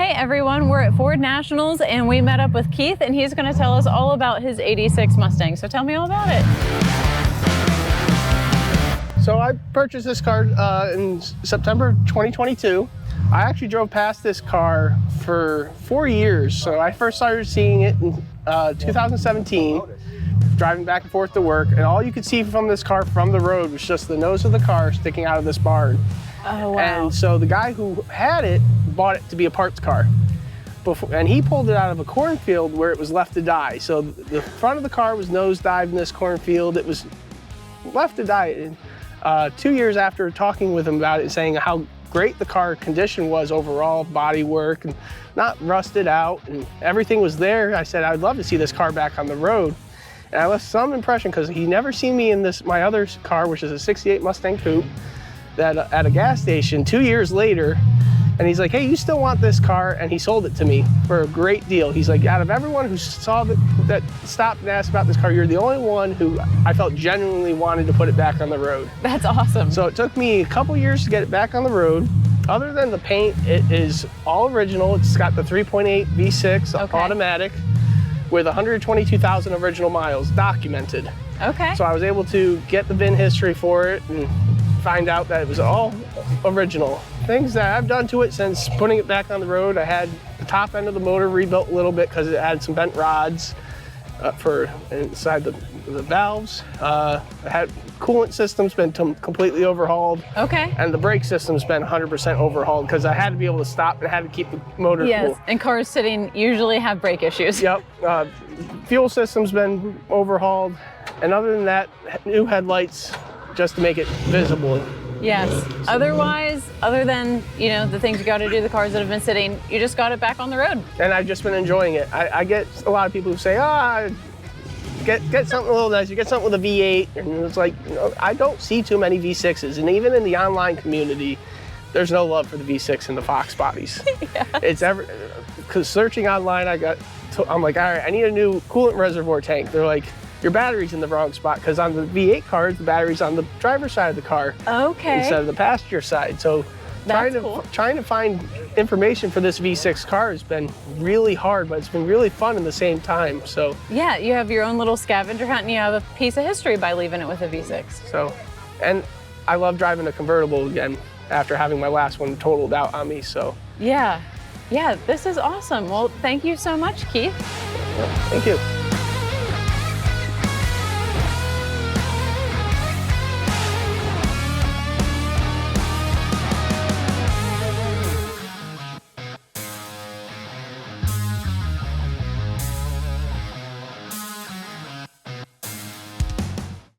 Hey everyone, we're at Ford Nationals and we met up with Keith and he's going to tell us all about his '86 Mustang. So tell me all about it. So I purchased this car in September 2022. I actually drove past this car for 4 years. So I first started seeing it in 2017, driving back and forth to work, and all you could see from this car from the road was just the nose of the car sticking out of this barn. Oh, wow. And so the guy who had it bought it to be a parts car. And he pulled it out of a cornfield where it was left to die. So the front of the car was nosedived in this cornfield. It was left to die. 2 years after talking with him about it, saying how great the car condition was overall, body work, and not rusted out, and everything was there, I said, I'd love to see this car back on the road. And I left some impression because he never seen me in my other car, which is a '68 Mustang Coupe, that at a gas station 2 years later. And he's like, hey, you still want this car? And he sold it to me for a great deal. He's like, out of everyone who saw that stopped and asked about this car, you're the only one who I felt genuinely wanted to put it back on the road. That's awesome. So it took me a couple years to get it back on the road. Other than the paint, it is all original. It's got the 3.8 V6 automatic with 122,000 original miles documented. Okay. So I was able to get the VIN history for it and find out that it was all original. Things that I've done to it since putting it back on the road, I had the top end of the motor rebuilt a little bit because it had some bent rods for inside the valves. I had coolant system's been completely overhauled. Okay. And the brake system's been 100% overhauled because I had to be able to stop and had to keep the motor cool. And cars sitting usually have brake issues. Yep. Fuel system's been overhauled. And other than that, new headlights just to make it visible. Yes. Otherwise, other than, you know, the things you got to do, the cars that have been sitting, you just got it back on the road. And I've just been enjoying it. I get a lot of people who say, get something a little nicer, get something with a V8. And it's like, you know, I don't see too many V6s. And even in the online community, there's no love for the V6 and the Fox bodies. Yes. It's because searching online, I'm like, all right, I need a new coolant reservoir tank. They're like, your battery's in the wrong spot, because on the V8 cars, the battery's on the driver's side of the car instead of the passenger side. So trying to find information for this V6 car has been really hard, but it's been really fun in the same time. So yeah, you have your own little scavenger hunt, and you have a piece of history by leaving it with a V6. So, and I love driving a convertible again after having my last one totaled out on me. So yeah, this is awesome. Well, thank you so much, Keith. Thank you.